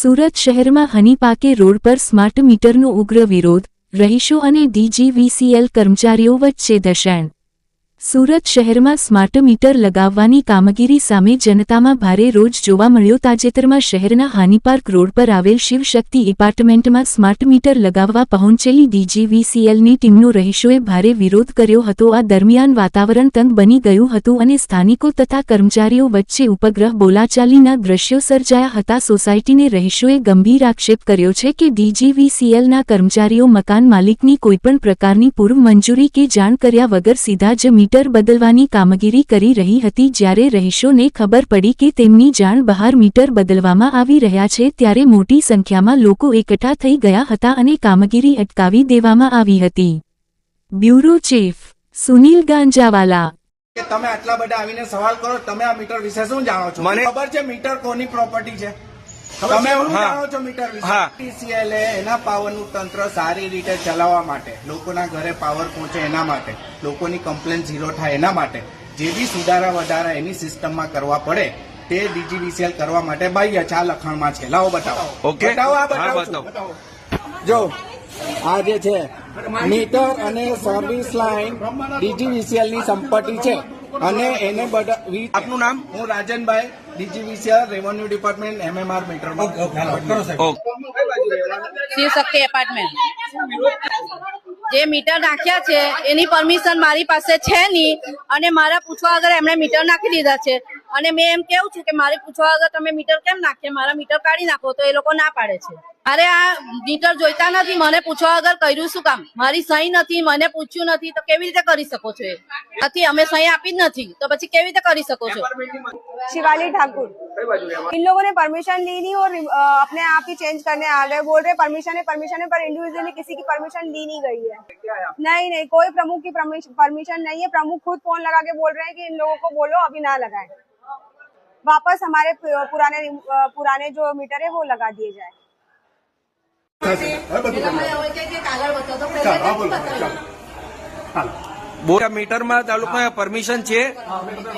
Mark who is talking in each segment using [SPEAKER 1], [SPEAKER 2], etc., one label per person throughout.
[SPEAKER 1] સુરત શહેરમાં હનીપાકે રોડ પર સ્માર્ટ મીટરનો ઉગ્ર વિરોધ, રહીશો અને ડીજીવીસીએલ કર્મચારીઓ વચ્ચે ઘર્ષણ। સુરત શહેરમાં સ્માર્ટ મીટર લગાવવાની કામગીરી સામે જનતામાં ભારે રોષ જોવા મળ્યો। તાજેતરમાં શહેરના હાનીપાર્ક રોડ પર આવેલ શિવશક્તિ એપાર્ટમેન્ટમાં સ્માર્ટ મીટર લગાવવા પહોંચેલી ડીજીવીસીએલની ટીમનો રહીશોએ ભારે વિરોધ કર્યો હતો। આ દરમિયાન વાતાવરણ તંગ બની ગયું હતું અને સ્થાનિકો તથા કર્મચારીઓ વચ્ચે ઉપગ્રહ બોલાચાલીના દ્રશ્યો સર્જાયા હતા। સોસાયટીને રહીશોએ ગંભીર આક્ષેપ કર્યો છે કે ડીજીવીસીએલના કર્મચારીઓ મકાન માલિકની કોઈપણ પ્રકારની પૂર્વ મંજૂરી કે જાણ કર્યા વગર સીધા જ મીટર બદલવાની કામગીરી કરી રહી હતી। જ્યારે રહીશોને ખબર પડી કે તેમની જાણ બહાર મીટર બદલવામાં આવી રહ્યા છે ત્યારે મોટી સંખ્યામાં લોકો એકઠા થઈ ગયા હતા અને કામગીરી અટકાવી દેવામાં આવી હતી। Bureau chief Sunil Ganjawala.
[SPEAKER 2] તમે આટલા બધા આવીને સવાલ કરો, તમે આ મીટર વિશે શું જાણો છો? મને ખબર છે મીટર કોની પ્રોપર્ટી છે, તમે શું જાણો છો મીટર વિશે? ડીસીએલ એના પાવરનું તંત્ર સારી રીતે ચલાવવા માટે, લોકોના ઘરે પાવર પહોંચે એના માટે, લોકોની કમ્પ્લેન ઝીરો થાય એના માટે જે બી સુધારા વધારા એની સિસ્ટમમાં કરવા પડે તે ડીજીવીસીએલ કરવા માટે બાહ્ય છે। આ લખાણમાં છે, લાવો બતાવો। ઓકે, બતાવો, આ બતાવો। જો આ જે છે મીટર અને સર્વિસ લાઇન ડીજીવીસીએલ ની સંપત્તિ છે અને એને આપનું નામ? હું Rajanbhai, DGVCL revenue department MMR meter
[SPEAKER 3] Shivshakti apartment જે મીટર નાખ્યા છે એની પરમિશન મારી પાસે છે નહીં અને મારા પૂછવા વગર એમણે મીટર નાખી દીધા છે અને મેં એમ કેવું છું કે મારે પૂછવા વગર તમે મીટર કેમ નાખીએ, મારા મીટર કાઢી નાખો, તો એ લોકો ના પાડે છે। અરે આ મીટર જોઈતા નથી, મને પૂછવા વગર કર્યું શું કામ? મારી સહી નથી, મને પૂછ્યું નથી, તો કેવી રીતે કરી શકો છો? નથી, અમે સહી આપી જ નથી, તો પછી કેવી રીતે કરી શકો છો?
[SPEAKER 4] शिवाली ठाकुर। इन लोगों ने परमिशन ली नहीं और अपने आप ही चेंज करने आ गए। बोल रहे परमिशन है पर इंडिविजुअली किसी की परमिशन ली नहीं गई है। नहीं, कोई प्रमुख की परमिशन नहीं है। प्रमुख खुद फोन लगा के बोल रहे हैं कि इन लोगों को बोलो अभी ना लगाएं, वापस हमारे पुराने जो मीटर है वो लगा दिए जाए।
[SPEAKER 5] મીટરમાં તાલુકા પરમિશન છે,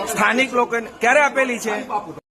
[SPEAKER 5] સ્થાનિક લોકોને ક્યારે આપેલી છે?